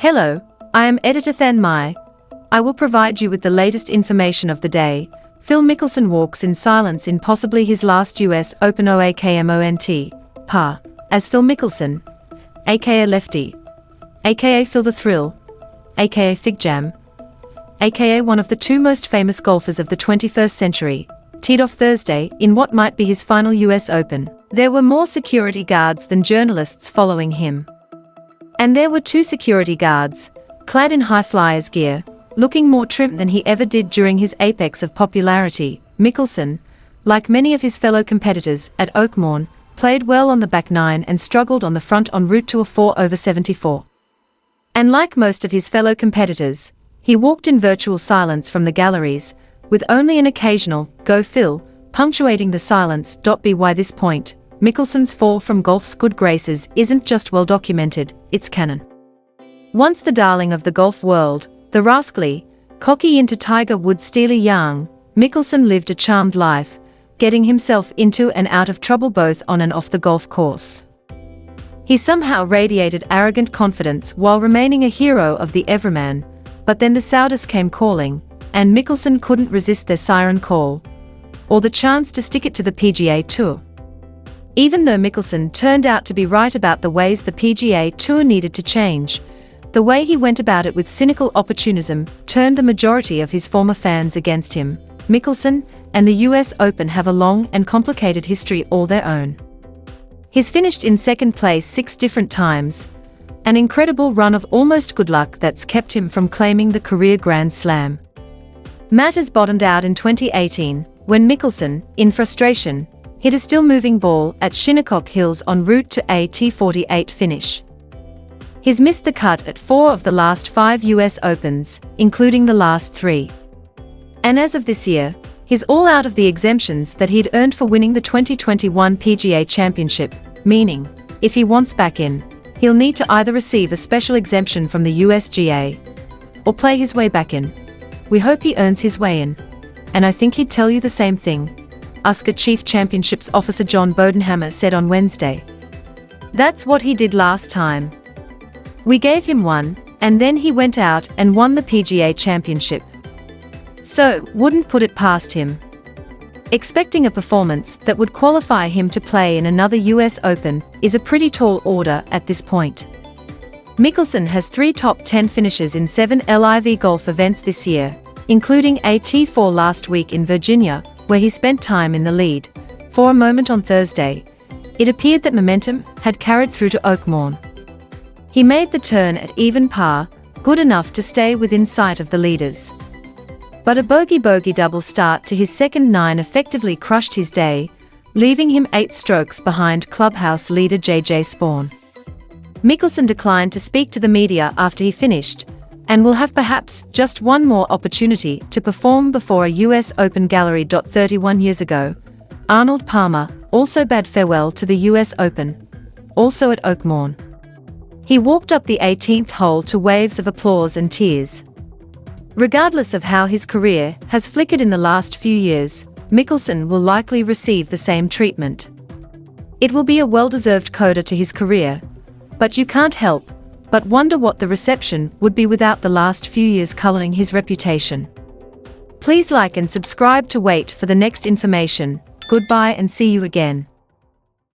Hello, I am editor Than Mai. I will provide you with the latest information of the day. Fil Mickelson walks in silence in possibly his last US Open OAKMONT, par, as Fil Mickelson, aka Lefty, aka Phil the Thrill, aka Fig Jam, aka one of the two most famous golfers of the 21st century, teed off Thursday in what might be his final US Open. There were more security guards than journalists following him. And there were two security guards, clad in high flyers gear, looking more trim than he ever did during his apex of popularity. Mickelson, like many of his fellow competitors at Oakmorn, played well on the back nine and struggled on the front en route to a 4/74. And like most of his fellow competitors, he walked in virtual silence from the galleries, with only an occasional "Go Phil" punctuating the silence. By this point, Mickelson's fall from golf's good graces isn't just well documented, it's canon. Once the darling of the golf world, the rascally, cocky into Tiger Woods' steely young, Mickelson lived a charmed life, getting himself into and out of trouble both on and off the golf course. He somehow radiated arrogant confidence while remaining a hero of the everyman, but then the Saudis came calling, and Mickelson couldn't resist their siren call, or the chance to stick it to the PGA Tour. Even though Mickelson turned out to be right about the ways the PGA Tour needed to change, the way he went about it with cynical opportunism turned the majority of his former fans against him. Mickelson and the US Open have a long and complicated history all their own. He's finished in second place 6 different times, an incredible run of almost good luck that's kept him from claiming the career Grand Slam. Matters bottomed out in 2018, when Mickelson, in frustration, hit a still-moving ball at Shinnecock Hills en route to a T48 finish. He's missed the cut at 4 of the last 5 US Opens, including the last 3. And as of this year, he's all out of the exemptions that he'd earned for winning the 2021 PGA Championship, meaning, if he wants back in, he'll need to either receive a special exemption from the USGA, or play his way back in. We hope he earns his way in. And I think he'd tell you the same thing, USGA Chief Championships Officer John Bodenhammer said on Wednesday. That's what he did last time. We gave him one, and then he went out and won the PGA Championship. So, wouldn't put it past him. Expecting a performance that would qualify him to play in another US Open is a pretty tall order at this point. Mickelson has 3 top 10 finishes in 7 LIV golf events this year, including a T4 last week in Virginia, where he spent time in the lead. For a moment on Thursday, it appeared that momentum had carried through to Oakmorn. He made the turn at even par, good enough to stay within sight of the leaders. But a bogey double start to his second 9 effectively crushed his day, leaving him 8 strokes behind clubhouse leader JJ Spaun. Mickelson declined to speak to the media after he finished, and will have perhaps just one more opportunity to perform before a US Open gallery. 31 years ago, Arnold Palmer also bade farewell to the US Open, also at Oakmorn. He walked up the 18th hole to waves of applause and tears. Regardless of how his career has flickered in the last few years, Mickelson will likely receive the same treatment. It will be a well-deserved coda to his career, but you can't help but wonder what the reception would be without the last few years coloring his reputation. Please like and subscribe to wait for the next information. Goodbye and see you again.